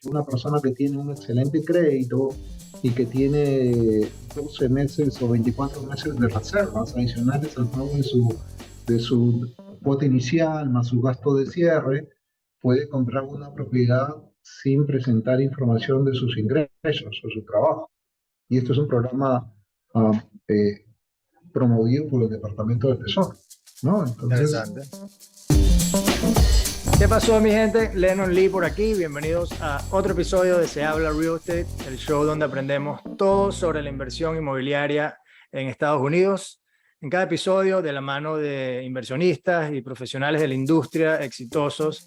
una persona que tiene un excelente crédito y que tiene 12 meses o 24 meses de reservas adicionales al pago de su cuota inicial más su gasto de cierre, puede comprar una propiedad sin presentar información de sus ingresos o su trabajo. Y esto es un programa ah, eh, promovido por el Departamento del Tesoro, ¿no? Entonces, Interesante. ¿Qué pasó, mi gente? Lennon Lee por aquí. Bienvenidos a otro episodio de Se Habla Real Estate, el show donde aprendemos todo sobre la inversión inmobiliaria en Estados Unidos. En cada episodio, de la mano de inversionistas y profesionales de la industria exitosos,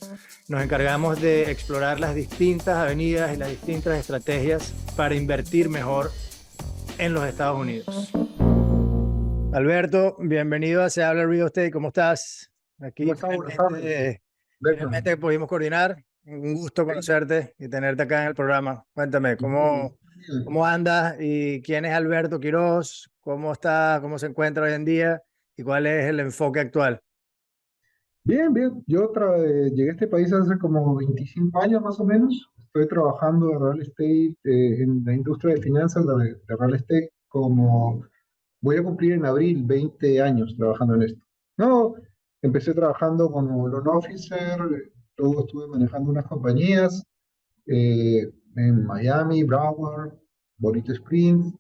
nos encargamos de explorar las distintas avenidas y las distintas estrategias para invertir mejor en los Estados Unidos. Alberto, bienvenido a Se Habla Real Estate. ¿Cómo estás? ¿cómo Aquí está? Buenas tardes. finalmente pudimos coordinar. Un gusto conocerte y tenerte acá en el programa. Cuéntame, ¿cómo andas y quién es Alberto Quiroz? ¿Cómo está, cómo se encuentra hoy en día y cuál es el enfoque actual? Bien, bien. Yo llegué a este país hace como 25 años más o menos. Estoy trabajando de real estate, en la industria de finanzas de real estate, como voy a cumplir en abril 20 años trabajando en esto. No, empecé trabajando como loan officer, luego estuve manejando unas compañías en Miami, Broward, Bonito Springs,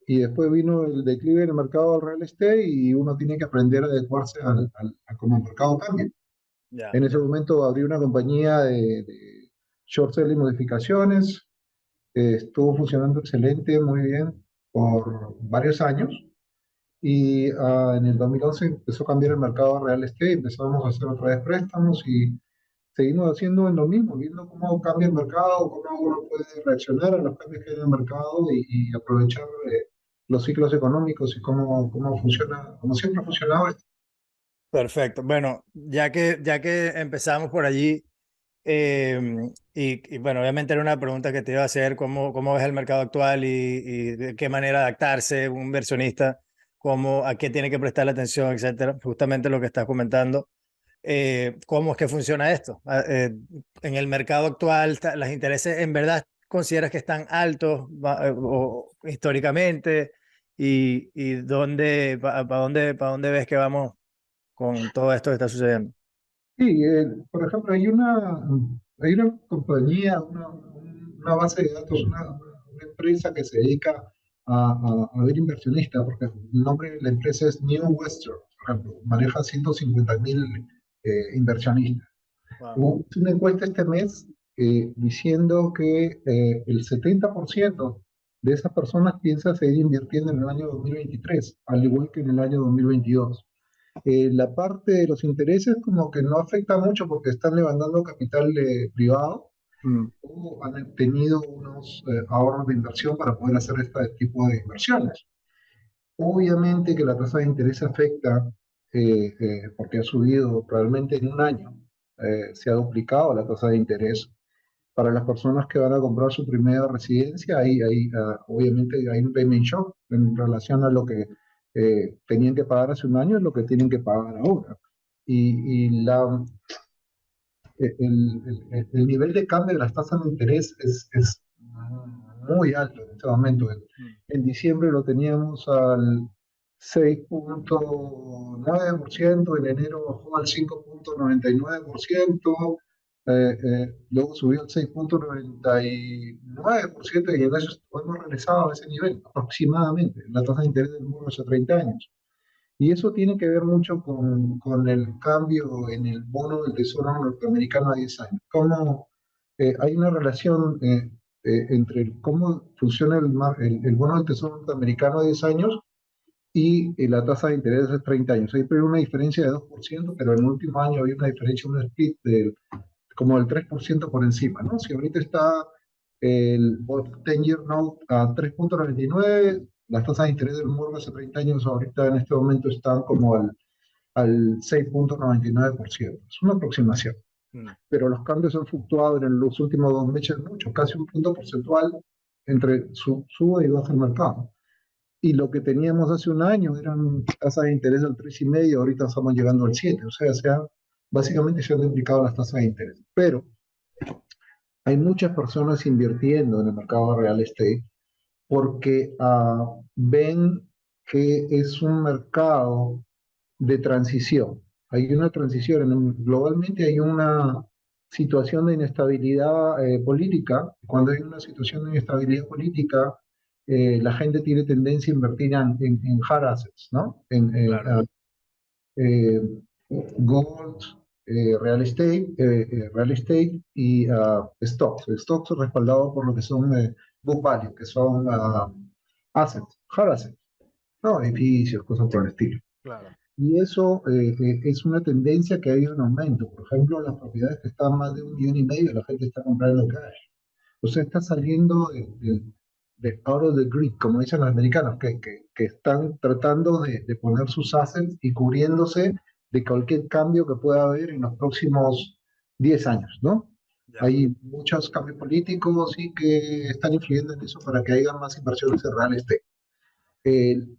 y después vino el declive del mercado del real estate y uno tiene que aprender a adecuarse a cómo el mercado cambia. Ya. En ese momento abrí una compañía de short selling modificaciones, estuvo funcionando excelente, muy bien, por varios años. Y en el 2011 empezó a cambiar el mercado de real estate, empezamos a hacer otra vez préstamos y seguimos haciendo lo mismo, viendo cómo cambia el mercado, cómo uno puede reaccionar a los cambios que hay en el mercado y aprovechar los ciclos económicos y cómo funciona, como siempre ha funcionado esto. Perfecto. Bueno, ya que empezamos por allí, y bueno, obviamente era una pregunta que te iba a hacer, ¿cómo ves el mercado actual y de qué manera adaptarse un inversionista, a qué tiene que prestarle atención, etcétera? Justamente lo que estás comentando. ¿Cómo es que funciona esto? En el mercado actual, ¿los intereses en verdad consideras que están altos o históricamente? ¿Y para dónde ves que vamos con todo esto que está sucediendo? Sí, por ejemplo, hay una compañía, una base de datos, una empresa que se dedica a ver inversionistas, porque el nombre de la empresa es New Western, por ejemplo, maneja 150.000 inversionistas. Wow. Hubo una encuesta este mes diciendo que el 70% de esas personas piensa seguir invirtiendo en el año 2023, al igual que en el año 2022. La parte de los intereses como que no afecta mucho porque están levantando capital privado Mm. o han tenido unos ahorros de inversión para poder hacer este tipo de inversiones. Obviamente que la tasa de interés afecta porque ha subido probablemente en un año, se ha duplicado la tasa de interés. Para las personas que van a comprar su primera residencia, obviamente hay un payment shock en relación a lo que tenían que pagar hace un año y lo que tienen que pagar ahora. Y el nivel de cambio de las tasas de interés es muy alto en este momento. Mm. En diciembre lo teníamos al 6,9%, en enero bajó al 5,99%, luego subió al 6,99% y en eso hemos regresado a ese nivel aproximadamente, la tasa de interés del bono hace 30 años. Y eso tiene que ver mucho con el cambio en el bono del Tesoro norteamericano a 10 años. Hay una relación entre cómo funciona el bono del Tesoro norteamericano a 10 años y la tasa de interés de 30 años. Hay una diferencia de 2%, pero en el último año había una diferencia, un split como del 3% por encima, ¿no? Si ahorita está el 10-year note a 3,99, las tasas de interés del mortgage hace 30 años ahorita en este momento están como al 6,99%. Es una aproximación, Mm. pero los cambios han fluctuado en los últimos 2 meses mucho, casi un punto porcentual entre sube y baja el mercado. Y lo que teníamos hace un año eran tasas de interés al 3,5, ahorita estamos llegando al 7, o sea, básicamente se han duplicado las tasas de interés. Pero hay muchas personas invirtiendo en el mercado de real estate porque ven que es un mercado de transición. Hay una transición, globalmente hay una situación de inestabilidad política. Cuando hay una situación de inestabilidad política, la gente tiene tendencia a invertir en hard assets, ¿no? Claro. Eh, gold, real estate y stocks. Stocks respaldados por lo que son book value, que son assets, hard assets, ¿no? Edificios, cosas por el estilo. Claro. Y eso es una tendencia que ha ido en aumento. Por ejemplo, las propiedades que están más de 1,5 millones, la gente está comprando cash. O sea, está saliendo de out of the grid, como dicen los americanos, que están tratando de poner sus assets y cubriéndose de cualquier cambio que pueda haber en los próximos 10 años, ¿no? Ya. Hay muchos cambios políticos y que están influyendo en eso para que haya más inversiones en real estate. El,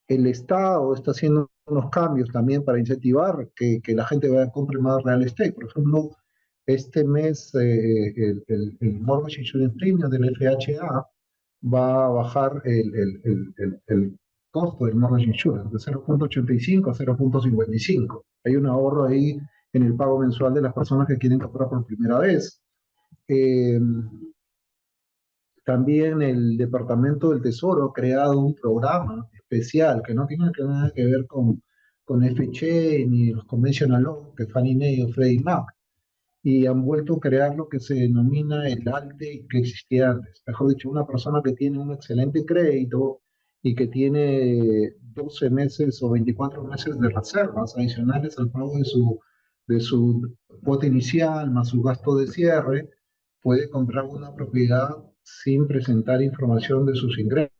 el Estado está haciendo unos cambios también para incentivar que la gente vaya a comprar más real estate. Por ejemplo, este mes el Mortgage Insurance Premium del FHA va a bajar el costo del Mortgage Insurance de 0,85 a 0,55. Hay un ahorro ahí en el pago mensual de las personas que quieren comprar por primera vez. Eh, También el Departamento del Tesoro ha creado un programa especial que no tiene nada que ver con FHA ni los conventional loans que Fannie Mae o Freddie Mac, y han vuelto a crear lo que se denomina el ALTE que existía antes. Mejor dicho, una persona que tiene un excelente crédito y que tiene 12 meses o 24 meses de reservas adicionales al pago de su cuota inicial más su gasto de cierre, puede comprar una propiedad sin presentar información de sus ingresos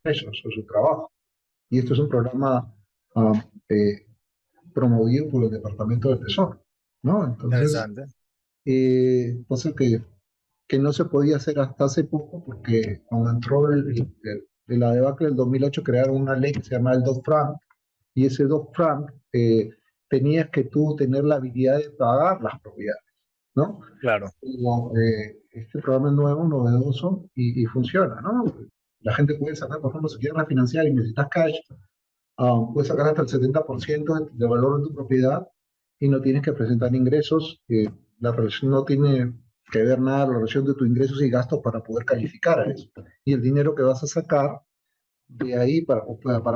o su trabajo. Y esto es un programa ah, eh, promovido por el Departamento del Tesoro, ¿no? Entonces, Interesante. cosa que no se podía hacer hasta hace poco porque cuando entró la debacle del 2008 crearon una ley que se llama el Dodd-Frank, y ese Dodd-Frank tenías que tú tener la habilidad de pagar las propiedades, ¿no? Claro. Como, este programa es nuevo, novedoso y funciona, ¿no? La gente puede sacar, por ejemplo, si quieres refinanciar y necesitas cash, puedes sacar hasta el 70% de valor de tu propiedad y no tienes que presentar ingresos. La relación no tiene que ver nada la relación de tus ingresos y gastos para poder calificar a eso. Y el dinero que vas a sacar de ahí para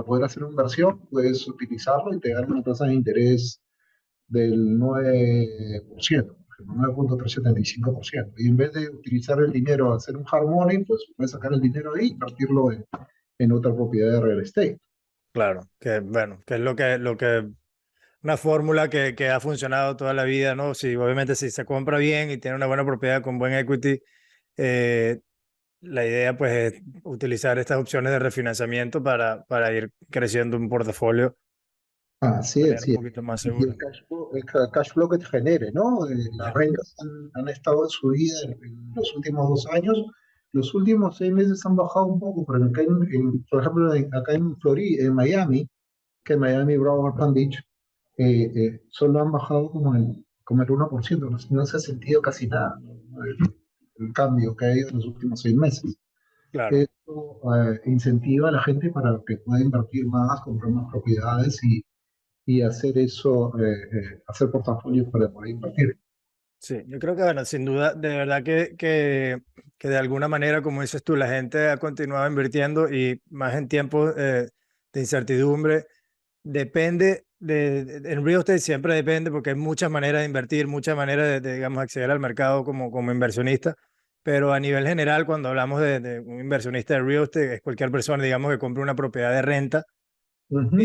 poder hacer una inversión, puedes utilizarlo y te dan una tasa de interés del 9%, por ejemplo, 9,375%. Y en vez de utilizar el dinero a hacer un hard money, pues puedes sacar el dinero ahí y invertirlo en otra propiedad de real estate. Claro. Que bueno, que es lo que una fórmula que ha funcionado toda la vida, ¿no? Si, obviamente, si se compra bien y tiene una buena propiedad con buen equity, eh, la idea pues es utilizar estas opciones de refinanciamiento para ir creciendo un portafolio Así de es, manera un sí. poquito más Y segura. el cash flow que te genere, ¿no? Las Ya. rentas han estado en subida en los últimos 2 años. Los últimos 6 meses han bajado un poco, pero acá por ejemplo, acá en Florida, en Miami, que Miami, Broward, Palm Beach, solo han bajado como el 1%. No se ha sentido casi nada, ¿no? El cambio que ha habido en los últimos 6 meses. Claro. Esto incentiva a la gente para que pueda invertir más, comprar más propiedades y hacer eso, hacer portafolios para poder invertir. Sí, yo creo que, bueno, sin duda, de verdad que de alguna manera, como dices tú, la gente ha continuado invirtiendo y más en tiempos de incertidumbre. Depende en real estate siempre depende porque hay muchas maneras de invertir, muchas maneras digamos, acceder al mercado como inversionista, pero a nivel general, cuando hablamos de un inversionista de real estate, es cualquier persona, digamos, que compre una propiedad de renta. Ujú.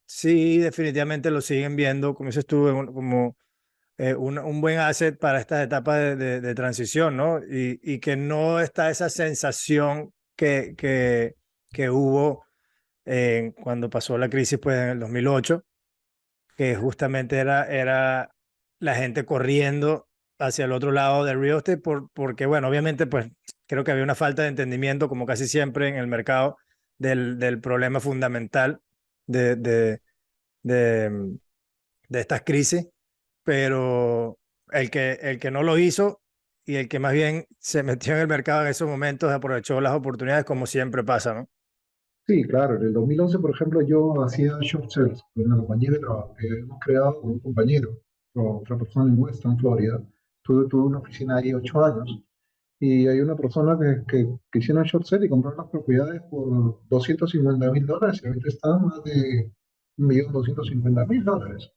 Sí, definitivamente lo siguen viendo, como dices tú, como un buen asset para estas etapas de transición, ¿no? Y que no está esa sensación que hubo cuando pasó la crisis pues, en el 2008, que justamente era la gente corriendo hacia el otro lado del real estate, porque, bueno, obviamente, pues creo que había una falta de entendimiento, como casi siempre en el mercado, del problema fundamental de, de, de, de estas crisis, pero el que no lo hizo y el que más bien se metió en el mercado en esos momentos aprovechó las oportunidades como siempre pasa, ¿no? Sí, claro, en el 2011, por ejemplo, yo hacía short sales en la compañía que hemos creado con un compañero, otra persona en Weston, Florida. Tuve una oficina ahí 8 años y hay una persona que hicieron short sale y compró las propiedades por $250.000 y ahorita están más de 1.250.000 dólares.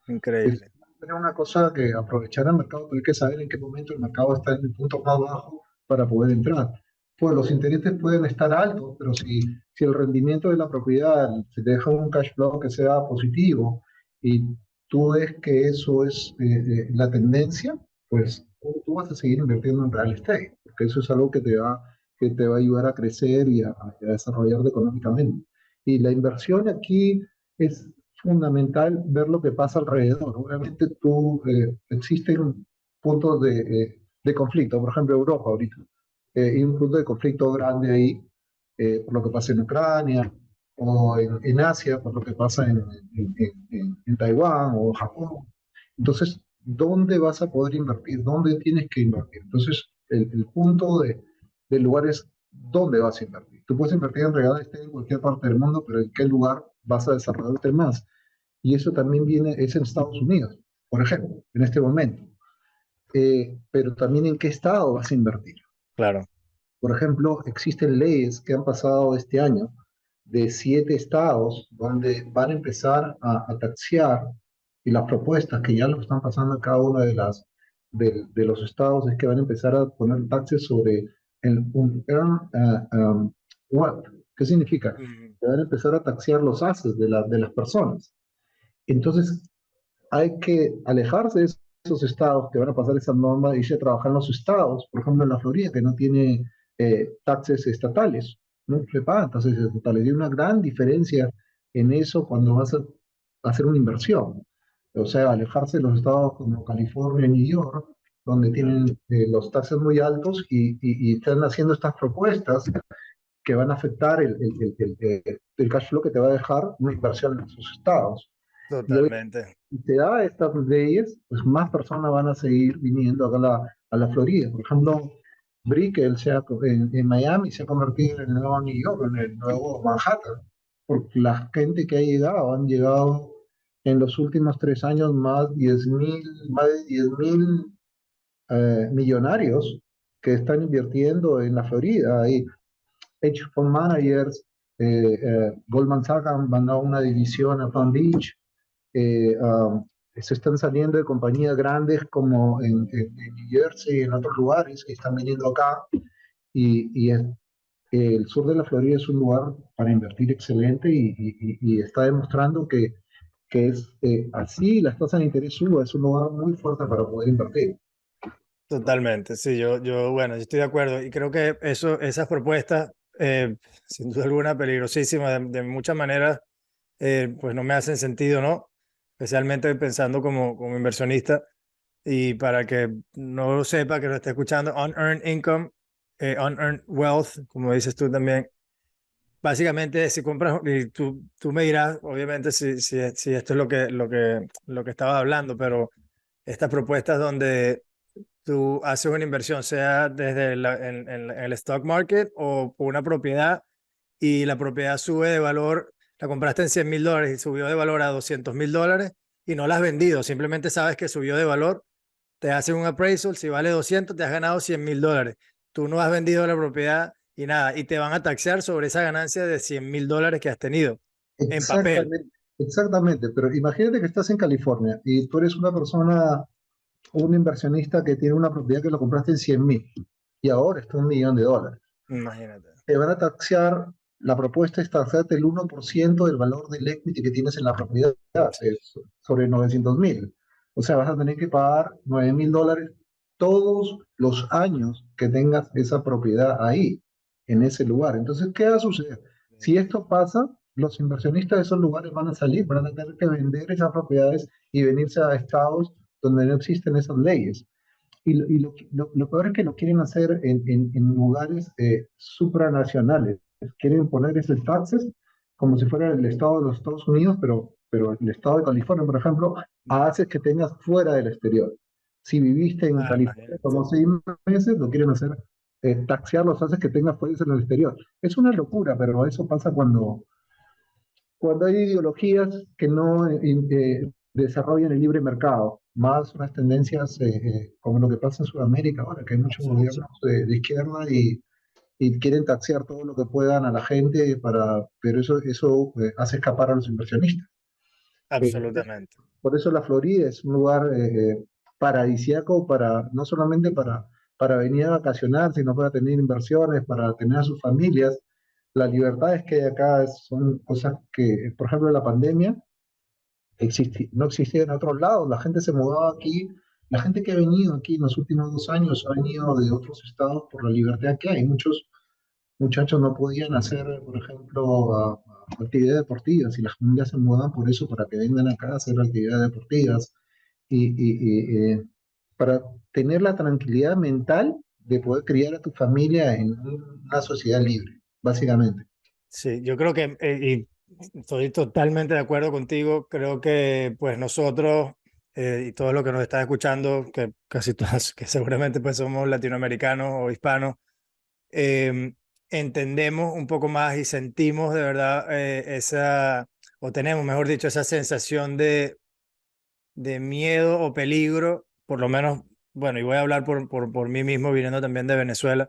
Es Increíble. una cosa que aprovechar el mercado, pero hay que saber en qué momento el mercado está en el punto más bajo para poder entrar. Pues los intereses pueden estar altos, pero si el rendimiento de la propiedad se te deja un cash flow que sea positivo y tú ves que eso es la tendencia, pues tú vas a seguir invirtiendo en real estate, porque eso es algo que te va a ayudar a crecer y a desarrollarte económicamente. Y la inversión aquí es fundamental ver lo que pasa alrededor. Obviamente existen puntos de conflicto, por ejemplo Europa ahorita, hay un punto de conflicto grande ahí por lo que pasa en Ucrania, o en Asia por lo que pasa en Taiwán o Japón. Entonces, ¿dónde vas a poder invertir? ¿Dónde tienes que invertir? Entonces, el punto del lugar es dónde vas a invertir. Tú puedes invertir en real estate en cualquier parte del mundo, pero ¿en qué lugar vas a desarrollarte más? Y eso también es en Estados Unidos, por ejemplo, en este momento. Pero también en qué estado vas a invertir. Claro. Por ejemplo, existen leyes que han pasado este año de 7 estados donde van a empezar a taxear, y las propuestas que ya lo están pasando en cada uno de los estados es que van a empezar a poner taxes sobre un earn wealth. ¿Qué significa? Mm. Que van a empezar a taxear los assets de las personas. Entonces, hay que alejarse de esos estados que van a pasar esa norma y irse a trabajar en los estados, por ejemplo en la Florida, que no tiene taxes estatales, no se pagan taxes estatales. Hay una gran diferencia en eso cuando vas a hacer una inversión. O sea, alejarse de los estados como California y New York, donde tienen los taxes muy altos y están haciendo estas propuestas que van a afectar el cash flow que te va a dejar una inversión en esos estados. Y obviamente, Totalmente. si te da estas leyes, pues más personas van a seguir viniendo acá a la Florida. Por ejemplo, Brickell en Miami se ha convertido en el nuevo New York, en el nuevo Manhattan, porque la gente que ha llegado, han llegado en los últimos 3 años más de 10.000 millonarios que están invirtiendo en la Florida. Hay hedge fund managers, Goldman Sachs han mandado una división a Palm Beach, se están saliendo de compañías grandes como en New Jersey y en otros lugares que están viniendo acá y el sur de la Florida es un lugar para invertir excelente y está demostrando que es así, las tasas de interés suben, es un lugar muy fuerte para poder invertir. Totalmente, sí, bueno, yo estoy de acuerdo y creo que esas propuestas, sin duda alguna, peligrosísimas de muchas maneras, pues no me hacen sentido, ¿no? Especialmente pensando como inversionista y para que no lo sepa, que lo esté escuchando, unearned income, unearned wealth, como dices tú también. Básicamente, si compras, y tú me dirás, obviamente, si esto es lo que estaba hablando, pero estas propuestas donde tú haces una inversión, sea desde en el stock market o por una propiedad y la propiedad sube de valor, la compraste en $100.000 y subió de valor a $200.000 y no la has vendido, simplemente sabes que subió de valor, te hacen un appraisal, si vale 200, te has ganado $100.000. Tú no has vendido la propiedad y nada, y te van a taxear sobre esa ganancia de $100.000 que has tenido en papel. Exactamente, exactamente, pero imagínate que estás en California y tú eres una persona, un inversionista que tiene una propiedad que lo compraste en 100.000 y ahora está $1.000.000. Imagínate. Te van a taxear, la propuesta es taxarte el 1% del valor del equity que tienes en la propiedad, sobre 900.000. O sea, vas a tener que pagar $9.000 todos los años que tengas esa propiedad ahí, en ese lugar. Entonces, ¿qué va a suceder? Si esto pasa, los inversionistas de esos lugares van a salir, van a tener que vender esas propiedades y venirse a estados donde no existen esas leyes. Y lo peor es que lo quieren hacer en lugares supranacionales. Quieren poner esos taxes como si fuera el estado de los Estados Unidos, pero el estado de California, por ejemplo, hace que tengas fuera del exterior. Si viviste en Ah, California imagínate. como 6 meses, lo quieren hacer, taxear los haces que tengas fuentes en el exterior. Es una locura, pero eso pasa cuando hay ideologías que no desarrollan el libre mercado, más unas tendencias como lo que pasa en Sudamérica ahora, que hay muchos Absol- gobiernos de izquierda y quieren taxear todo lo que puedan a la gente, pero eso hace escapar a los inversionistas. Por eso, Absolutamente. por eso la Florida es un lugar paradisíaco no solamente para venir a vacacionar, sino para tener inversiones, para tener a sus familias. Las libertades que hay acá son cosas que, por ejemplo, la pandemia no existía en otros lados. La gente se mudaba aquí. La gente que ha venido aquí en los últimos 2 años ha venido de otros estados por la libertad que hay. Muchos muchachos no podían hacer, por ejemplo, actividades deportivas y las familias se mudaban por eso, para que vengan acá a hacer actividades deportivas y para tener la tranquilidad mental de poder criar a tu familia en una sociedad libre, básicamente. Sí, yo creo que, y estoy totalmente de acuerdo contigo, creo que pues nosotros y todos los que nos están escuchando, que casi todos, que seguramente pues somos latinoamericanos o hispanos, eh, entendemos un poco más y sentimos de verdad o tenemos, mejor dicho, esa sensación de miedo o peligro, por lo menos, bueno, y voy a hablar por mí mismo, viniendo también de Venezuela,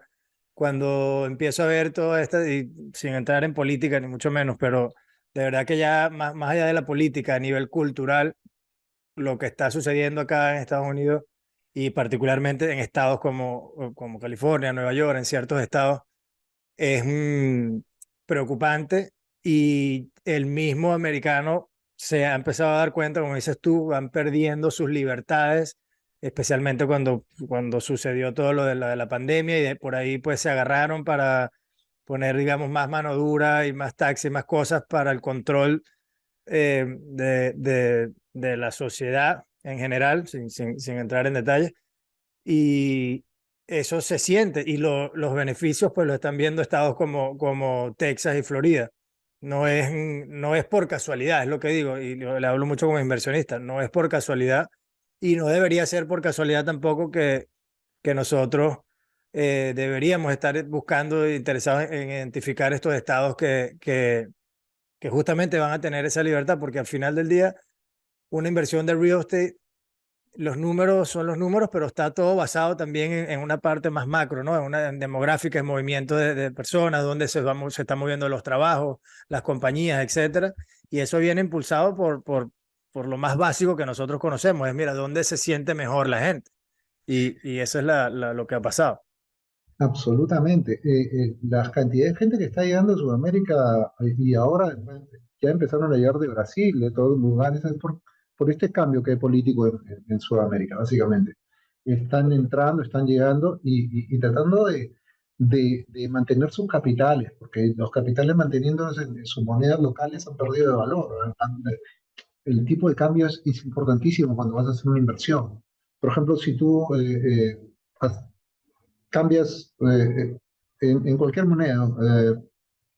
cuando empiezo a ver todo esto, y sin entrar en política ni mucho menos, pero de verdad que ya más allá de la política, a nivel cultural, lo que está sucediendo acá en Estados Unidos y particularmente en estados como California, Nueva York, en ciertos estados, es preocupante y el mismo americano se ha empezado a dar cuenta, como dices tú, van perdiendo sus libertades, especialmente cuando sucedió todo lo de la pandemia y por ahí pues se agarraron para poner, digamos, más mano dura y más taxis, más cosas para el control de la sociedad en general, sin entrar en detalles y eso se siente y los beneficios pues lo están viendo estados como Texas y Florida. No es por casualidad, es lo que digo, y le hablo mucho como inversionista, no es por casualidad y no debería ser por casualidad tampoco que nosotros deberíamos estar buscando, interesados en identificar estos estados que justamente van a tener esa libertad, porque al final del día una inversión de real estate, los números son los números, pero está todo basado también en una parte más macro, ¿no? En demográfica, en movimiento de personas, dónde se están moviendo los trabajos, las compañías, etcétera. Y eso viene impulsado por lo más básico que nosotros conocemos, es mira, dónde se siente mejor la gente. Y eso es lo que ha pasado. Absolutamente. Las cantidades de gente que está llegando a Sudamérica y ahora ya empezaron a llegar de Brasil, de todos los lugares, es por este cambio que hay político en Sudamérica, básicamente. Están entrando, están llegando y tratando de mantener sus capitales, porque los capitales manteniéndose en sus monedas locales han perdido de valor. El tipo de cambio es importantísimo cuando vas a hacer una inversión. Por ejemplo, si tú cambias en cualquier moneda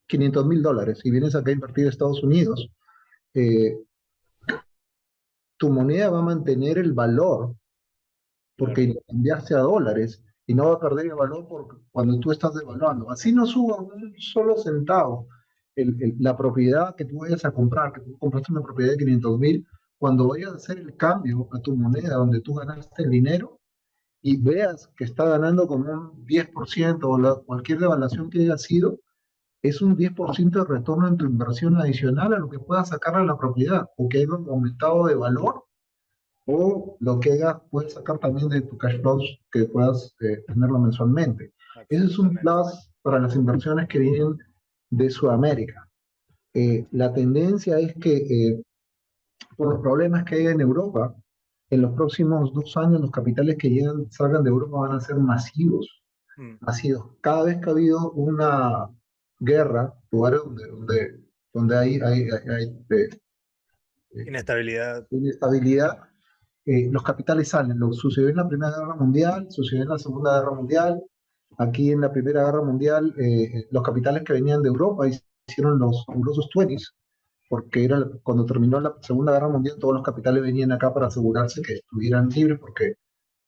$500,000 y vienes acá a invertir a Estados Unidos, eh, tu moneda va a mantener el valor Claro. porque cambiaste a dólares y no va a perder el valor cuando tú estás devaluando. Así no suba un solo centavo la propiedad que tú vayas a comprar, que tú compraste una propiedad de 500,000, cuando vayas a hacer el cambio a tu moneda donde tú ganaste el dinero, y veas que está ganando como un 10% o cualquier devaluación que haya sido, es un 10% de retorno en tu inversión adicional a lo que puedas sacar a la propiedad, o que haya aumentado de valor, o lo que puedes sacar también de tu cash flows que puedas tenerlo mensualmente. Ese es un Absolutamente. plus para las inversiones que vienen de Sudamérica. La tendencia es que por los problemas que hay en Europa, en los próximos 2 años los capitales que salgan de Europa van a ser masivos, Mm. masivos. Cada vez que ha habido una guerra, lugares donde hay eh, Inestabilidad. inestabilidad, los capitales salen. Lo sucedió en la Primera Guerra Mundial, sucedió en la Segunda Guerra Mundial. Aquí en la Primera Guerra Mundial, los capitales que venían de Europa hicieron los fabulosos 20, porque cuando terminó la Segunda Guerra Mundial, todos los capitales venían acá para asegurarse que estuvieran libres, porque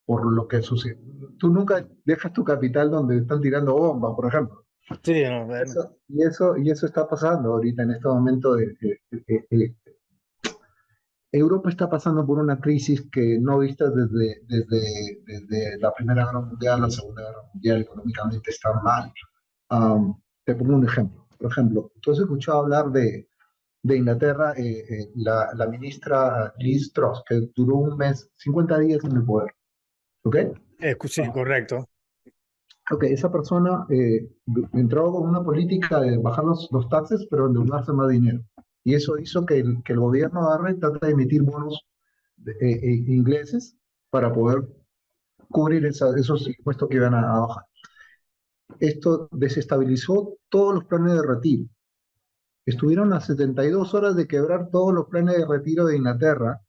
por lo que sucede. Tú nunca dejas tu capital donde están tirando bombas, por ejemplo. Sí, no, bueno, Y eso está pasando ahorita en este momento. Europa está pasando por una crisis que no vista desde la Primera Guerra Mundial, la Segunda Guerra Mundial, económicamente está mal. Te pongo un ejemplo. Por ejemplo, tú has escuchado hablar de Inglaterra, la ministra Liz Truss, que duró un mes, 50 días en el poder. ¿Ok? sí, correcto. Ok, esa persona entró con una política de bajar los taxes, pero endeudarse más dinero. Y eso hizo que el gobierno agarre y trate de emitir bonos ingleses para poder cubrir esos impuestos que iban a bajar. Esto desestabilizó todos los planes de retiro. Estuvieron a 72 horas de quebrar todos los planes de retiro de Inglaterra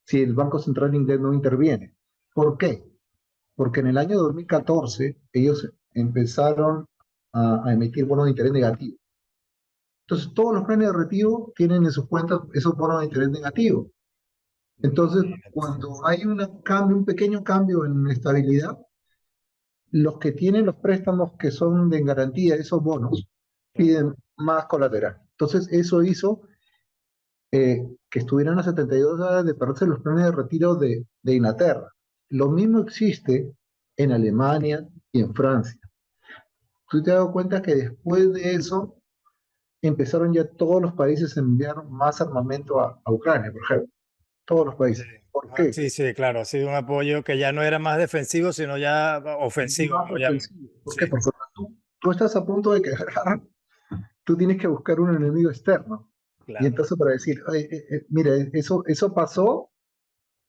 si el Banco Central inglés no interviene. ¿Por qué? Porque en el año 2014 ellos empezaron a emitir bonos de interés negativo. Entonces, todos los planes de retiro tienen en sus cuentas esos bonos de interés negativo. Entonces, cuando hay un pequeño cambio en estabilidad, los que tienen los préstamos que son de garantía de esos bonos piden más colateral. Entonces, eso hizo que estuvieran a 72 horas de perderse los planes de retiro de Inglaterra. Lo mismo existe en Alemania y en Francia. Tú te has dado cuenta que después de eso empezaron ya todos los países a enviar más armamento a Ucrania, por ejemplo. Todos los Sí. países. ¿Por Ah, qué? sí, sí, claro, ha sido un apoyo que ya no era más defensivo, sino ya ofensivo, Más lo llaman. ofensivo. ¿Por Sí, qué? Porque tú estás a punto de quebrar, tú tienes que buscar un enemigo externo. Y claro. entonces para decir, "Oye, mire, eso pasó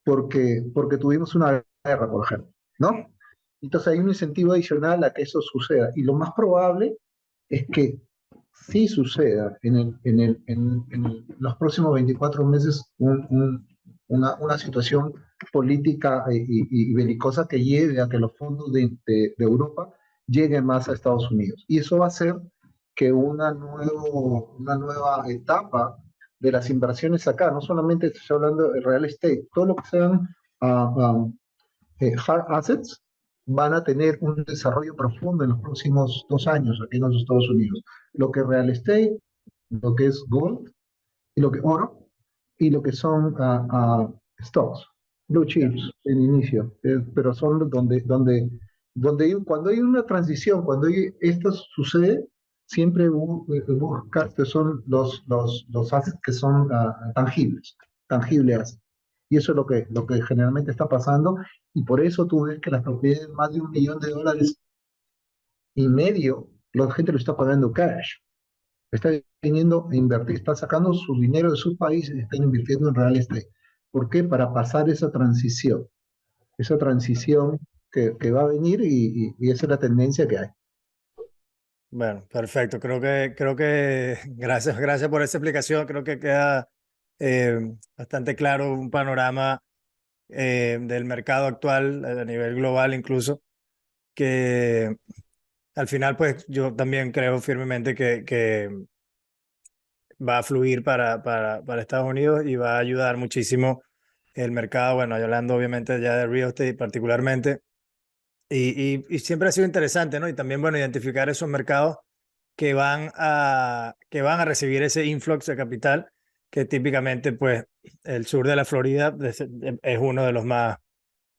porque tuvimos una guerra, por ejemplo, ¿no? Entonces hay un incentivo adicional a que eso suceda. Y lo más probable es que sí suceda en los próximos 24 meses una situación política y belicosa que lleve a que los fondos de Europa lleguen más a Estados Unidos. Y eso va a hacer que una nueva etapa de las inversiones acá, no solamente estoy hablando de real estate, todo lo que sean ah, ah, hard assets, van a tener un desarrollo profundo en los próximos 2 años aquí en los Estados Unidos. Lo que es real estate, lo que es gold, y lo que oro, y lo que son stocks, blue Ya. chips en inicio, pero son cuando hay una transición, cuando esto sucede, siempre busca que son los assets que son tangibles. Y eso es lo que generalmente está pasando, y por eso tú ves que las propiedades de más de $1,5 millones, la gente lo está pagando cash, está viniendo a invertir, está sacando su dinero de sus países y está invirtiendo en real estate. ¿Por qué? Para pasar esa transición que va a venir y esa es la tendencia que hay. Bueno, perfecto. Creo que gracias por esa explicación. Creo que queda bastante claro un panorama del mercado actual a nivel global incluso, que al final pues yo también creo firmemente que va a fluir para Estados Unidos y va a ayudar muchísimo el mercado, bueno, hablando obviamente ya de real estate particularmente, y siempre ha sido interesante, ¿no? Y también, bueno, identificar esos mercados que van a recibir ese influx de capital, que típicamente, pues, el sur de la Florida es uno de los más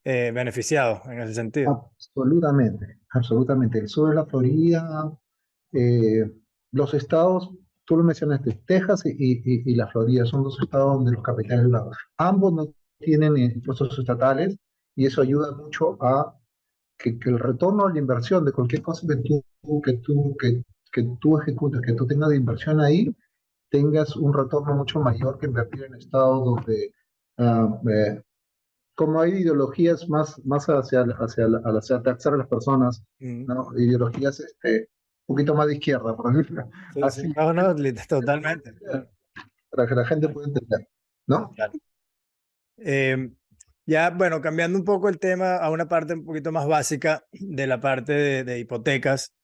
beneficiados en ese sentido. Absolutamente, absolutamente. El sur de la Florida, eh, los estados, tú lo mencionaste, Texas y la Florida son dos estados donde los capitales grados. Ambos no tienen impuestos estatales y eso ayuda mucho a que el retorno a la inversión de cualquier cosa que tú ejecutas, que tú tengas de inversión ahí, tengas un retorno mucho mayor que invertir en estados donde, ah, eh, como hay ideologías más hacia taxar a las personas, Mm. ¿no? Ideologías un poquito más de izquierda, por decirlo Sí, sí. así, No, no, totalmente. para que la gente pueda entender, ¿no? Claro. Ya, bueno, cambiando un poco el tema a una parte un poquito más básica de la parte de hipotecas.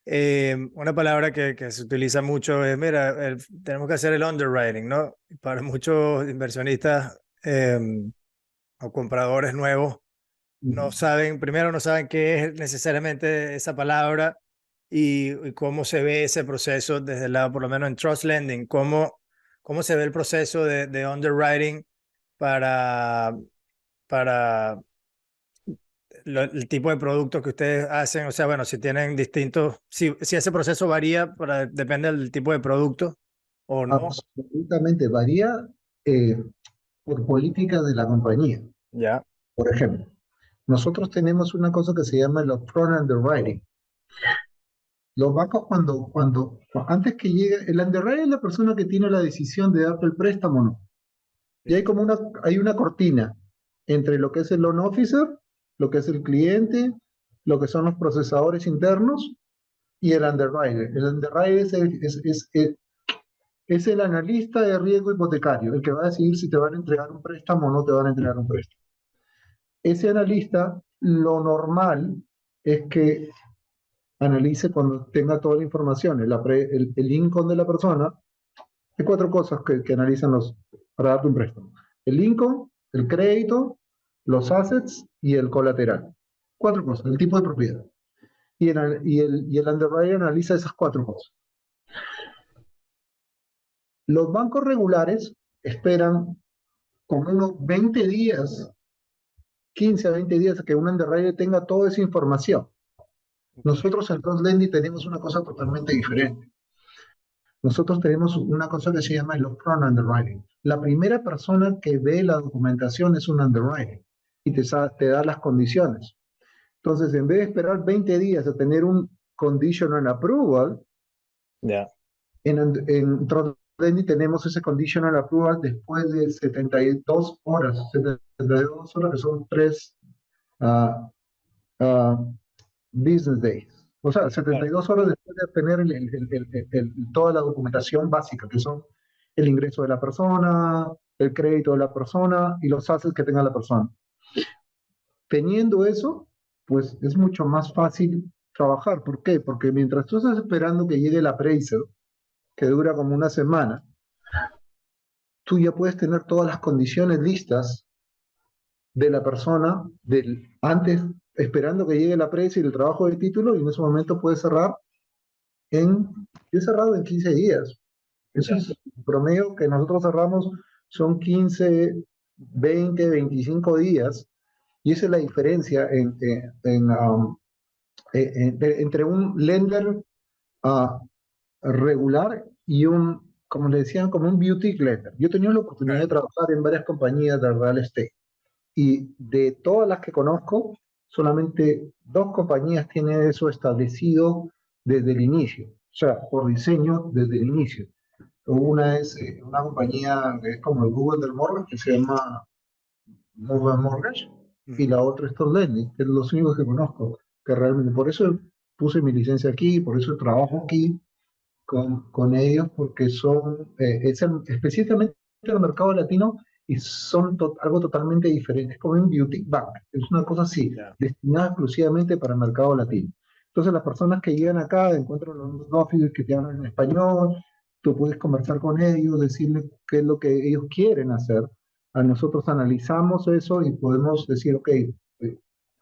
Una palabra que se utiliza mucho es, mira, tenemos que hacer el underwriting, ¿no? Para muchos inversionistas o compradores nuevos, no saben, primero no saben qué es necesariamente esa palabra y cómo se ve ese proceso desde el lado, por lo menos en Trust Lending, cómo se ve el proceso de underwriting para, para el tipo de productos que ustedes hacen. O sea, bueno, si tienen distintos, si ese proceso varía, depende del tipo de producto o no. Absolutamente varía por política de la compañía. Ya. Por ejemplo, nosotros tenemos una cosa que se llama el upfront underwriting. Los bancos antes que llegue, el underwriter es la persona que tiene la decisión de darte el préstamo o no. Y hay como hay una cortina entre lo que es el loan officer, lo que es el cliente, lo que son los procesadores internos y el underwriter. El underwriter es el analista de riesgo hipotecario, el que va a decidir si te van a entregar un préstamo o no te van a entregar un préstamo. Ese analista, lo normal es que analice cuando tenga toda la información, el income de la persona. Hay cuatro cosas que analizan para darte un préstamo: el income, el crédito, los assets y el colateral. Cuatro cosas, el tipo de propiedad. Y el underwriter analiza esas cuatro cosas. Los bancos regulares esperan como unos 20 días, 15 a 20 días, a que un underwriter tenga toda esa información. Nosotros en Trust Lending tenemos una cosa totalmente diferente. Nosotros tenemos una cosa que se llama el upfront underwriting. La primera persona que ve la documentación es un underwriter y te da las condiciones. Entonces, en vez de esperar 20 días a tener un conditional approval, Ya. en Trust Lending tenemos ese conditional approval después de 72 horas. 72 horas que son 3 business days. O sea, Claro. 72 horas después de obtener toda la documentación básica, que son el ingreso de la persona, el crédito de la persona y los assets que tenga la persona. Teniendo eso, pues es mucho más fácil trabajar. ¿Por qué? Porque mientras tú estás esperando que llegue el appraisal, que dura como una semana, tú ya puedes tener todas las condiciones listas de la persona antes, esperando que llegue el appraisal y el trabajo de título, y en ese momento puedes cerrar yo he cerrado en 15 días. Eso es el promedio que nosotros cerramos, son 15, 20, 25 días, y esa es la diferencia entre un lender regular y como le decían, como un beauty lender. Yo he tenido la oportunidad de trabajar en varias compañías de real estate, y de todas las que conozco, solamente dos compañías tienen eso establecido desde el inicio, o sea, por diseño desde el inicio. Una es una compañía que es como el Google del mortgage, que se llama Mobile Mortgage, y la otra es Top Lending, que es los únicos que conozco, que realmente, por eso puse mi licencia aquí, por eso trabajo aquí con ellos, porque son, específicamente en el mercado latino, y son algo totalmente diferente. Es como un beauty bank, es una cosa así, destinada exclusivamente para el mercado latino. Entonces, las personas que llegan acá encuentran los offices que te hablan en español, tú puedes conversar con ellos, decirles qué es lo que ellos quieren hacer. A nosotros analizamos eso y podemos decir, ok,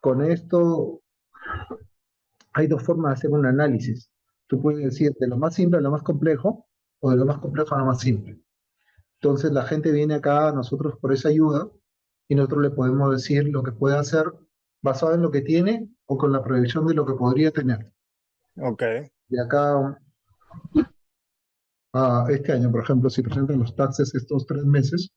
con esto hay dos formas de hacer un análisis. Tú puedes decir de lo más simple a lo más complejo, o de lo más complejo a lo más simple. Entonces la gente viene acá a nosotros por esa ayuda, y nosotros le podemos decir lo que puede hacer basado en lo que tiene o con la proyección de lo que podría tener. Ok. De acá a este año, por ejemplo, si presentan los taxes estos 3 meses,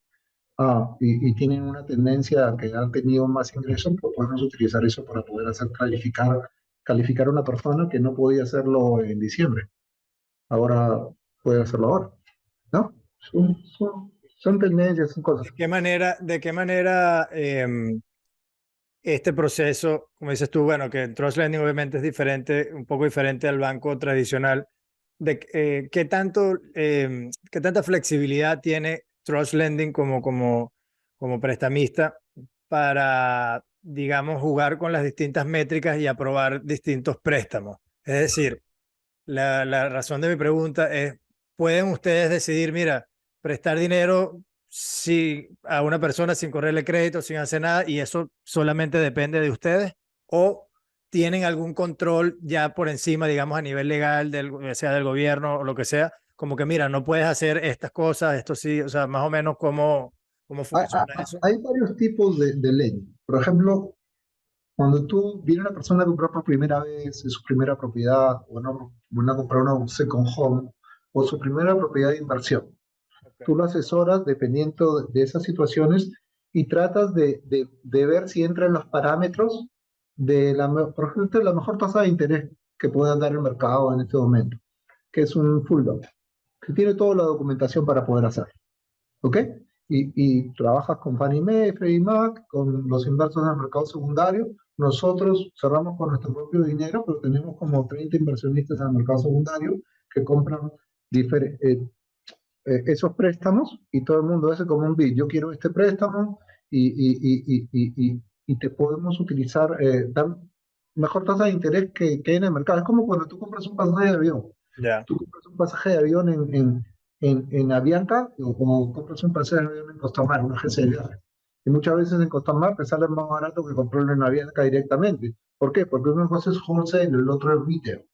y tienen una tendencia a que han tenido más ingresos, pues podemos utilizar eso para poder calificar a una persona que no podía hacerlo en diciembre. Ahora puede hacerlo ahora, ¿no? Son tendencias, son cosas. De qué manera este proceso, como dices tú, bueno, que en Trust Lending obviamente es diferente, un poco diferente al banco tradicional, qué tanta flexibilidad tiene Trust Lending como prestamista para, digamos, jugar con las distintas métricas y aprobar distintos préstamos? Es decir, la razón de mi pregunta es, ¿pueden ustedes decidir, mira, prestar dinero si a una persona sin correrle crédito, sin hacer nada, y eso solamente depende de ustedes, o tienen algún control ya por encima, digamos, a nivel legal, sea del gobierno o lo que sea, como que mira, no puedes hacer estas cosas, esto sí, o sea, más o menos cómo Hay, funciona eso. hay varios tipos de ley. Por ejemplo, cuando tú viene una persona a comprar por primera vez, es su primera propiedad, o no, van a comprar una second home, o su primera propiedad de inversión. Tú Okay. lo asesoras dependiendo de esas situaciones y tratas de ver si entra en los parámetros de por ejemplo, la mejor tasa de interés que pueda dar el mercado en este momento, que es un full doc, que tiene toda la documentación para poder hacer. ¿Ok? Y trabajas con Fannie Mae, Freddie Mac, con los inversores del mercado secundario. Nosotros cerramos con nuestro propio dinero, pero tenemos como 30 inversionistas en el mercado secundario que compran esos préstamos y todo el mundo hace como un bid. Yo quiero este préstamo y te podemos utilizar, dar mejor tasa de interés que hay en el mercado. Es como cuando tú compras un pasaje de avión. Ya. Tú compras un pasaje de avión en Avianca o compras un pasaje de avión en Costamar, una agencia de viajes. Y muchas veces en Costamar te sale más barato que comprarlo en Avianca directamente. ¿Por qué? Porque una cosa es wholesale y el otro es retail.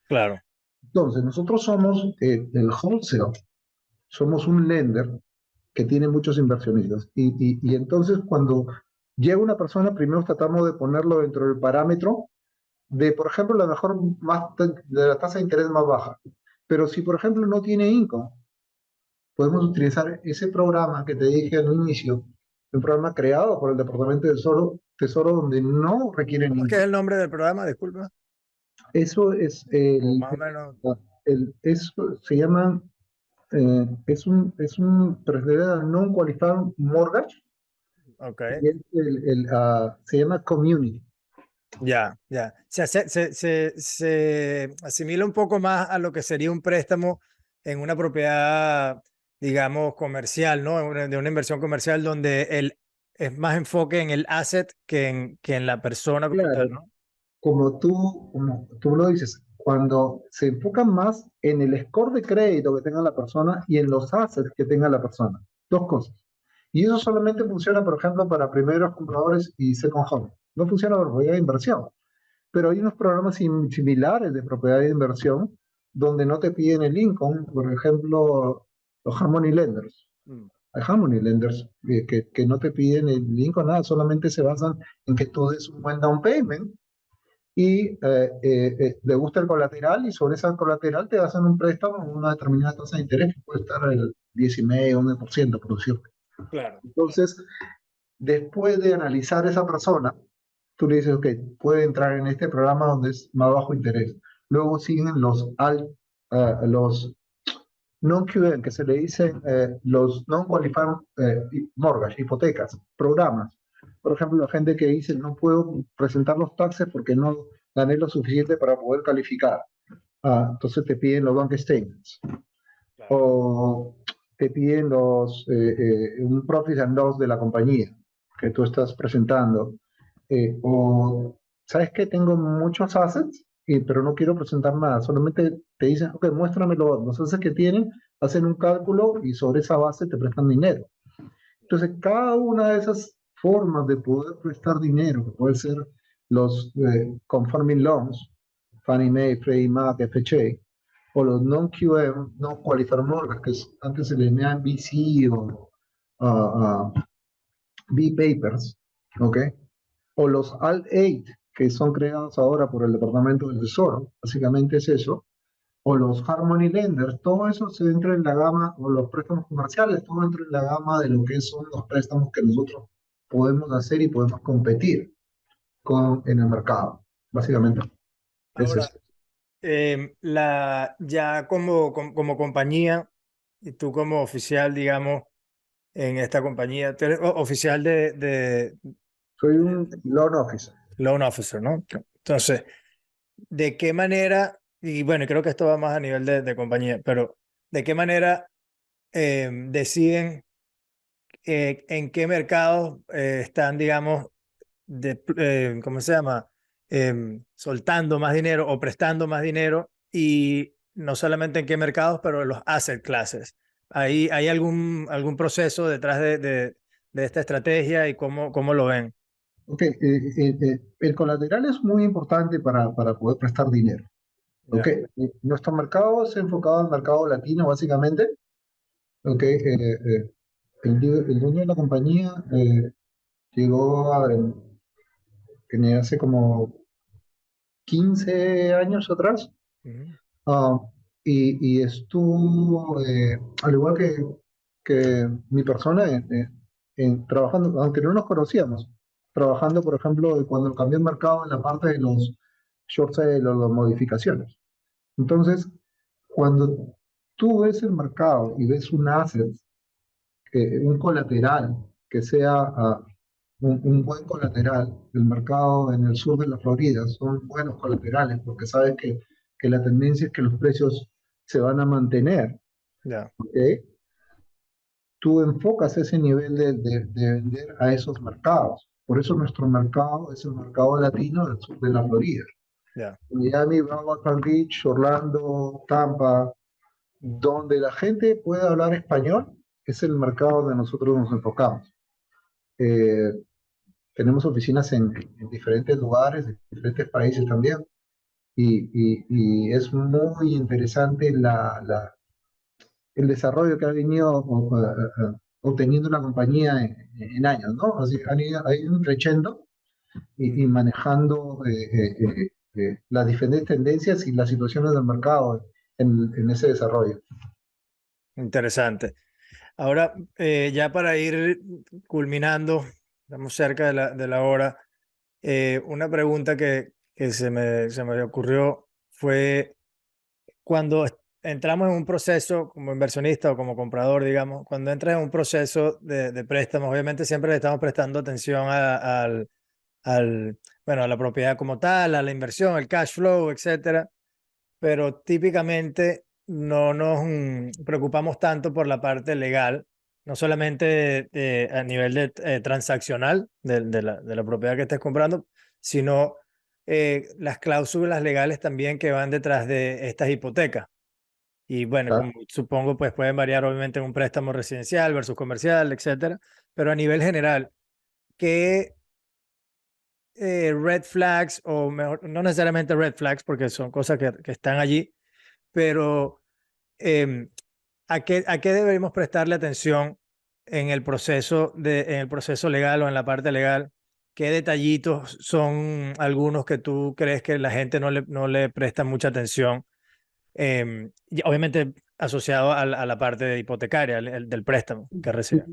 Claro. Entonces, nosotros somos el wholesale, somos un lender que tiene muchos inversionistas. Y entonces cuando llega una persona, primero tratamos de ponerlo dentro del parámetro de, por ejemplo, la mejor de la tasa de interés más baja. Pero si, por ejemplo, no tiene income, podemos utilizar ese programa que te dije al inicio, un programa creado por el Departamento de Tesoro donde no requieren ¿Cómo es que es income. el nombre del programa? Disculpa. Eso es O más o menos. eso se llama, es un non-qualified mortgage, Ok. y es se llama community. Ya, ya. Se asimila un poco más a lo que sería un préstamo en una propiedad, digamos, comercial, ¿no? De una inversión comercial donde es más enfoque en el asset que en la persona como tal, Claro, ¿no? como tú lo dices, cuando se enfocan más en el score de crédito que tenga la persona y en los assets que tenga la persona. Dos cosas. Y eso solamente funciona, por ejemplo, para primeros compradores y second home. No funciona para propiedad de inversión. Pero hay unos programas similares de propiedad de inversión donde no te piden el income, por ejemplo, los Harmony Lenders. Mm. Hay Harmony Lenders que no te piden el income, nada, solamente se basan en que tú des un buen down payment y le gusta el colateral y sobre esa colateral te hacen un préstamo a una determinada tasa de interés que puede estar el 10,5, 11%, por decirlo. Claro, claro. Entonces, después de analizar esa persona, tú le dices, ok, puede entrar en este programa donde es más bajo interés. Luego siguen los non-QM, que se le dicen los non-qualified mortgage, hipotecas, programas. Por ejemplo, la gente que dice, no puedo presentar los taxes porque no gané lo suficiente para poder calificar. Entonces te piden los bank statements. Claro. O te piden un profit and loss de la compañía que tú estás presentando. O, ¿sabes qué? Tengo muchos assets, pero no quiero presentar nada. Solamente te dicen, ok, muéstrame los assets que tienen, hacen un cálculo y sobre esa base te prestan dinero. Entonces, cada una de esas formas de poder prestar dinero, que puede ser los conforming loans, Fannie Mae, Freddie Mac, FHA, o los non-QM, non-qualified mortgage, antes se le llamaban BC o B-Papers, ¿ok? O los Alt-8, que son creados ahora por el Departamento del Tesoro, básicamente es eso, o los Harmony Lenders, todo eso se entra en la gama, o los préstamos comerciales, todo entra en la gama de lo que son los préstamos que nosotros podemos hacer y podemos competir en el mercado. Básicamente es Ahora, eso. ya como compañía, y tú como oficial, digamos, en esta compañía, tú eres oficial Soy un loan officer. loan officer, ¿no? Entonces, ¿de qué manera, y bueno, creo que esto va más a nivel de compañía, pero ¿de qué manera deciden en qué mercados están, digamos, ¿cómo se llama? Soltando más dinero o prestando más dinero y no solamente en qué mercados, pero en los asset classes. ¿Hay algún proceso detrás de esta estrategia y cómo lo ven? Ok, el colateral es muy importante para poder prestar dinero. Ok, Ya. nuestro mercado se ha enfocado al mercado latino básicamente. Ok, el dueño de la compañía llegó hace como 15 años atrás. Ujú. Ah, y estuvo, al igual que mi persona, trabajando, aunque no nos conocíamos, trabajando, por ejemplo, cuando cambió el mercado en la parte de los short sales o las modificaciones. Entonces, cuando tú ves el mercado y ves un asset, un colateral, que sea un buen colateral, el mercado en el sur de la Florida son buenos colaterales porque sabes que la tendencia es que los precios se van a mantener, Ya, ¿ok? Tú enfocas ese nivel de vender a esos mercados. Por eso nuestro mercado es el mercado latino del sur de la Florida. ya. Miami, Broward, Palm Beach, Orlando, Tampa, donde la gente puede hablar español, es el mercado donde nosotros nos enfocamos. Eh, Tenemos oficinas en diferentes lugares, en diferentes países también, y es muy interesante el desarrollo que ha venido obteniendo la compañía en años, ¿no? Así, han ido creciendo y Ujú. manejando las diferentes tendencias y las situaciones del mercado en ese desarrollo. Interesante. Ahora, ya para ir culminando, estamos cerca de la hora. Una pregunta que se me ocurrió fue cuando entramos en un proceso como inversionista o como comprador, digamos, cuando entras en un proceso de préstamos, obviamente siempre le estamos prestando atención bueno, a la propiedad como tal, a la inversión, el cash flow, etcétera, pero típicamente no nos preocupamos tanto por la parte legal, no solamente a nivel transaccional de la propiedad que estés comprando, sino las cláusulas legales también que van detrás de estas hipotecas. Y bueno, como ¿Tá? supongo, pues pueden variar obviamente en un préstamo residencial versus comercial, etcétera, pero a nivel general, ¿qué red flags, o mejor, no necesariamente red flags, porque son cosas que están allí, pero em, ¿a qué debemos prestarle atención en el proceso legal o en la parte legal? ¿Qué detallitos son algunos que tú crees que la gente no le presta mucha atención? Y obviamente asociado a la parte hipotecaria, del préstamo que Sí, recibe.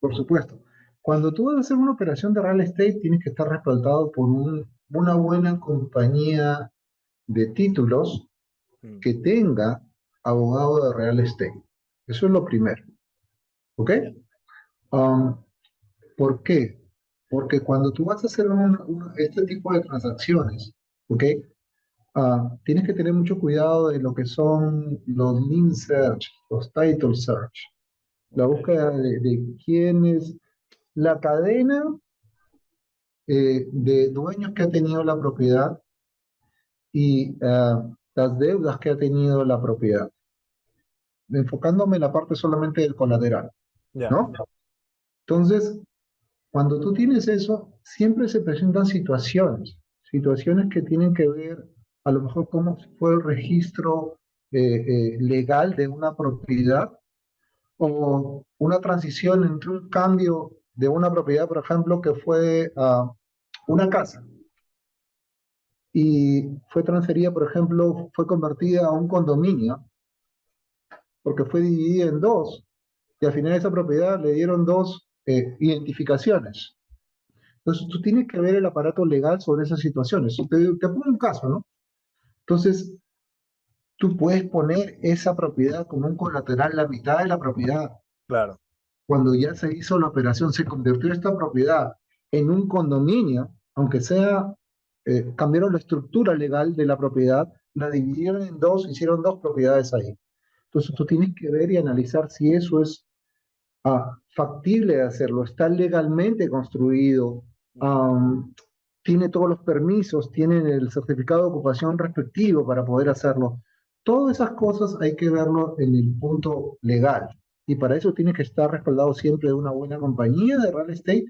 por supuesto. Cuando tú vas a hacer una operación de real estate, tienes que estar respaldado por una buena compañía de títulos Mm. que tenga abogado de real estate. Eso es lo primero. ¿Ok? Ya. Um, ¿Por qué? Porque cuando tú vas a hacer este tipo de transacciones, ¿ok? Tienes que tener mucho cuidado de lo que son los lien search, los title search, la Ok. búsqueda de quién es la cadena de dueños que ha tenido la propiedad y las deudas que ha tenido la propiedad, enfocándome en la parte solamente del colateral, Ya. ¿no? Entonces, cuando tú tienes eso, siempre se presentan situaciones que tienen que ver a lo mejor cómo fue el registro legal de una propiedad o una transición entre un cambio de una propiedad, por ejemplo, que fue una casa y fue transferida, por ejemplo, fue convertida a un condominio porque fue dividida en dos y al final esa propiedad le dieron dos identificaciones. Entonces tú tienes que ver el aparato legal sobre esas situaciones. Te pongo un caso, ¿no? Entonces tú puedes poner esa propiedad como un colateral, la mitad de la propiedad. Claro. Cuando ya se hizo la operación, se convirtió esta propiedad en un condominio, aunque sea, cambiaron la estructura legal de la propiedad, la dividieron en dos, hicieron dos propiedades ahí. Entonces tú tienes que ver y analizar si eso es factible de hacerlo, está legalmente construido, tiene todos los permisos, tiene el certificado de ocupación respectivo para poder hacerlo. Todas esas cosas hay que verlo en el punto legal. Y para eso tiene que estar respaldado siempre de una buena compañía de real estate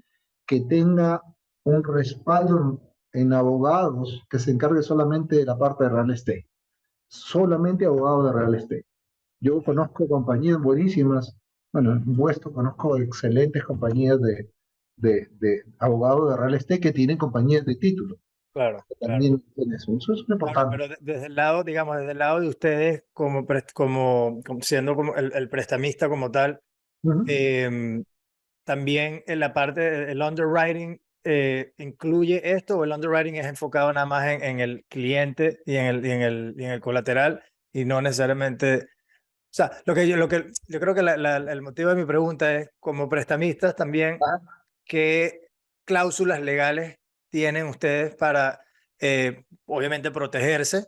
que tenga un respaldo en abogados que se encargue solamente de la parte de real estate. Solamente abogados de real estate. Yo conozco compañías buenísimas, bueno, en Puesto conozco excelentes compañías de abogados de real estate que tienen compañías de título. Claro, claro. También tienen eso es muy Claro, importante. pero desde el lado, digamos, desde el lado de ustedes, como siendo como el prestamista como tal, Ujú. em, también en la parte del underwriting, ¿incluye esto o el underwriting es enfocado nada más en el cliente y en el colateral y no necesariamente? O sea, yo creo que el motivo de mi pregunta es, como prestamistas también, Ah, ¿qué cláusulas legales tienen ustedes para, obviamente, protegerse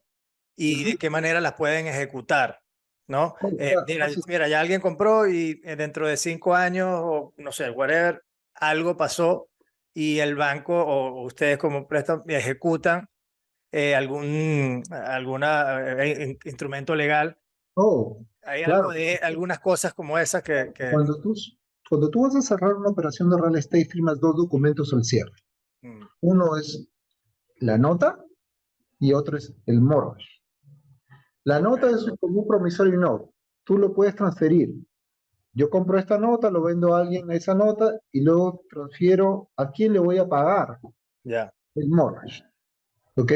y de ujú. qué manera las pueden ejecutar? ¿No? Bueno, o sea, Mira, ya alguien compró y dentro de 5 años o no sé, whatever, algo pasó y el banco o ustedes como prestan ejecutan instrumento legal. oh, Hay algo claro. de algunas cosas como esas que Cuando tú, cuando tú vas a cerrar una operación de real estate, firmas dos documentos al cierre. mm, Uno es la nota y otro es el mortgage. La ok, nota es como un promissory note. Tú lo puedes transferir. Yo compro esta nota, lo vendo a alguien a esa nota y luego transfiero a quién le voy a pagar ya, el mortgage. ¿Ok?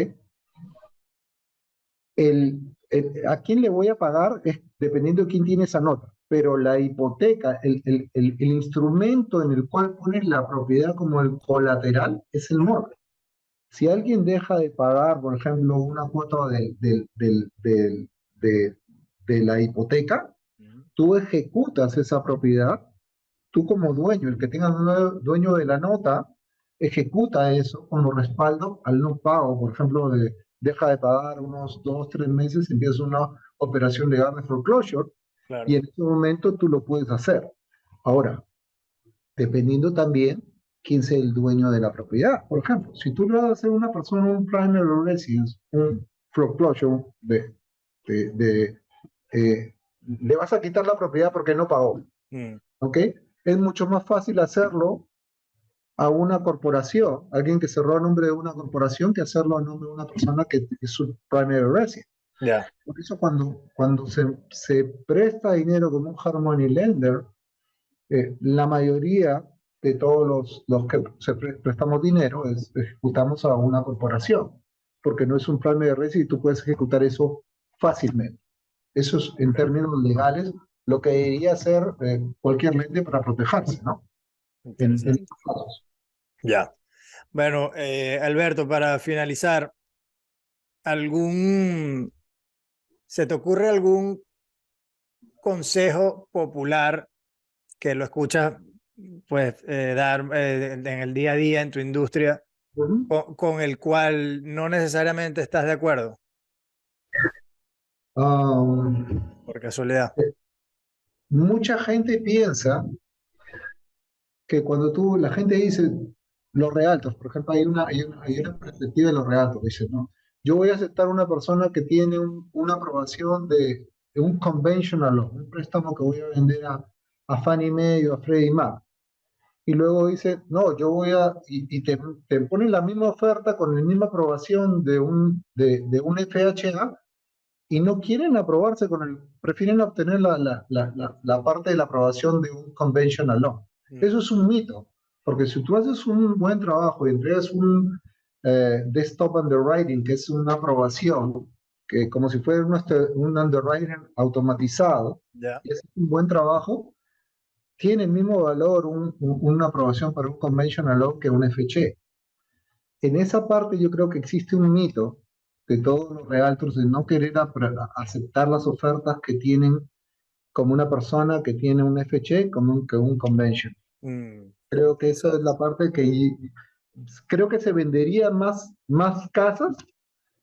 A quién le voy a pagar es dependiendo de quién tiene esa nota. Pero la hipoteca, el instrumento en el cual pones la propiedad como el colateral es el mortgage. Si alguien deja de pagar, por ejemplo, una cuota de la hipoteca, ujú, tú ejecutas esa propiedad, tú como dueño, el que tenga dueño de la nota, ejecuta eso como respaldo al no pago. Por ejemplo, deja de pagar unos 2, 3 meses, empieza una operación legal de foreclosure y claro, en ese momento tú lo puedes hacer. Ahora, dependiendo también quién sea el dueño de la propiedad. Por ejemplo, si tú le vas a hacer a una persona un primary residence, un foreclosure le vas a quitar la propiedad porque no pagó, mm, ¿ok? Es mucho más fácil hacerlo a una corporación, alguien que cerró a nombre de una corporación, que hacerlo a nombre de una persona que es su primary residence. ya, Por eso cuando se presta dinero como un Harmony Lender, la mayoría de todos los que prestamos dinero ejecutamos a una corporación, porque no es un plan de red y tú puedes ejecutar eso fácilmente. Eso es, en ok, términos legales, lo que debería hacer cualquier lente para protegerse, ¿no? En interesante. estos casos. Ya. Bueno, Alberto, para finalizar, ¿algún, ¿se te ocurre algún consejo popular que lo escuchas pues dar en el día a día en tu industria Ujú. con el cual no necesariamente estás de acuerdo, Um, por casualidad? Mucha gente piensa que cuando la gente dice los realtos, por ejemplo, hay una perspectiva de los realtos, que dice, no, yo voy a aceptar una persona que tiene una aprobación de un conventional loan, un préstamo que voy a vender a Fannie Mae o a Freddie Mac. Y luego dice, no, yo voy y te ponen la misma oferta con la misma aprobación de un FHA y no quieren aprobarse prefieren obtener la parte de la aprobación de un conventional loan. Mm, Eso es un mito, porque si tú haces un buen trabajo y entregas un desktop underwriting, que es una aprobación, que como si fuera un underwriting automatizado, ya, y es un buen trabajo, tiene el mismo valor una aprobación para un conventional loan que un FHA. En esa parte yo creo que existe un mito de todos los realtors de no querer aceptar las ofertas que tienen como una persona que tiene un FH como que un convention. Creo que esa es interesante. la parte creo que se vendería más casas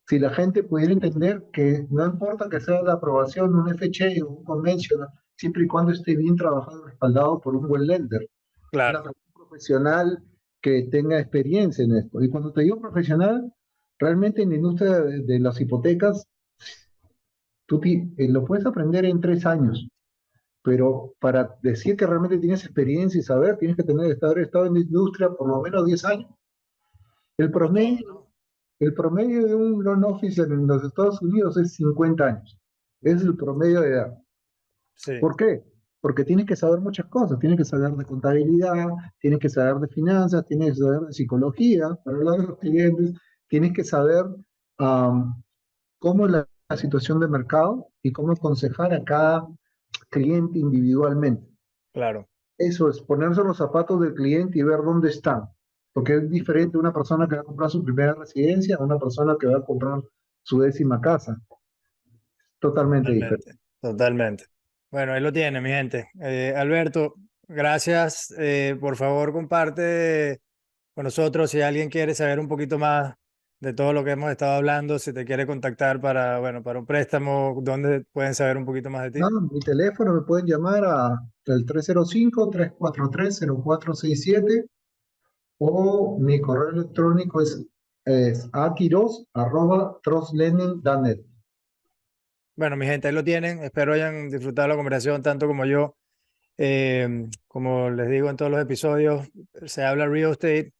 si la gente pudiera entender que no importa que sea la aprobación de un FH o un convention, siempre y cuando esté bien trabajado y respaldado por un buen lender, una Claro, persona profesional que tenga experiencia en esto. Y cuando te digo profesional, realmente en la industria de las hipotecas, lo puedes aprender en 3 años. pero para decir que realmente tienes experiencia y saber, tienes que haber estado en la industria por lo menos 10 años. El Como todo, promedio, ¿no? el promedio de un loan officer en los Estados Unidos es 50 años. Es el promedio de edad. Sí, ¿Por qué? Porque tienes que saber muchas cosas. Tienes que saber de contabilidad, tienes que saber de finanzas, tienes que saber de psicología para hablar de los clientes, tienes que saber am, cómo es la situación de mercado y cómo aconsejar a cada cliente individualmente. claro. Eso es ponerse en los zapatos del cliente y ver dónde están. Porque es diferente una persona que va a comprar su primera residencia a una persona que va a comprar su décima casa. Totalmente diferente. Totalmente, totalmente. Bueno, ahí lo tiene, mi gente. Alberto, gracias. Por favor, comparte con nosotros si alguien quiere saber un poquito más de todo lo que hemos estado hablando, si te quiere contactar para, bueno, para un préstamo, ¿dónde pueden saber un poquito más de ti? No, mi teléfono me pueden llamar al 305-343-0467 o mi correo electrónico es akiros@trustlending.net. Bueno, mi gente, ahí lo tienen. Espero hayan disfrutado la conversación tanto como yo. Como les digo en todos los episodios, se habla real estate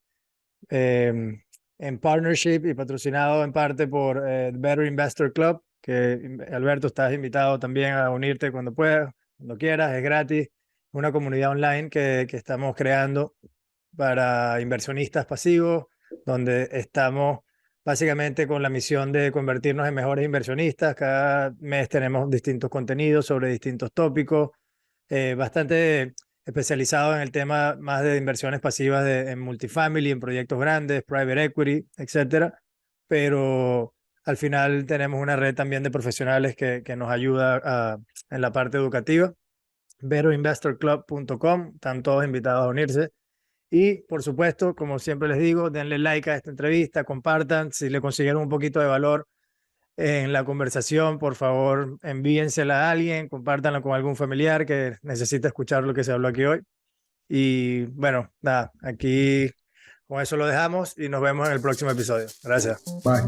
eh, en partnership y patrocinado en parte por Better Investor Club, que Alberto, estás invitado también a unirte cuando puedas, cuando quieras, es gratis. Una comunidad online que estamos creando para inversionistas pasivos, donde estamos básicamente con la misión de convertirnos en mejores inversionistas. Cada mes tenemos distintos contenidos sobre distintos tópicos, bastante especializado en el tema más de inversiones pasivas en multifamily, en proyectos grandes, private equity, etcétera. Pero al final tenemos una red también de profesionales que nos ayuda en la parte educativa. Bettorinvestorclub.com, están todos invitados a unirse. Y por supuesto, como siempre les digo, denle like a esta entrevista, compartan. Si le consiguieron un poquito de valor en la conversación, por favor, envíensela a alguien, compártanla con algún familiar que necesita escuchar lo que se habló aquí hoy. Y bueno, nada, aquí con eso lo dejamos y nos vemos en el próximo episodio. Gracias. Bye.